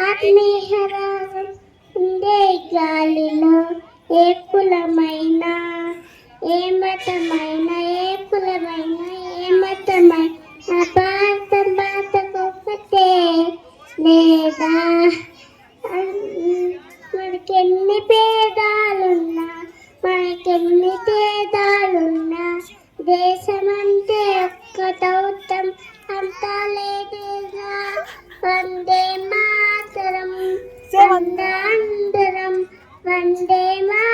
ఆత్మీయరాగం ఉండే గాలిలో ఏ కులమైన ఏ మతమైన ఏ కులమైన ఏ మతమైన భారత మాతకొక్కటే లేదా మనకెన్ని భేదాలున్నా మనకెన్ని భేదాలున్నా దేశమంటే ఒక్క దౌత్యం అంతా లేదేగా వందే మాతరం వందాంతరం వందే మా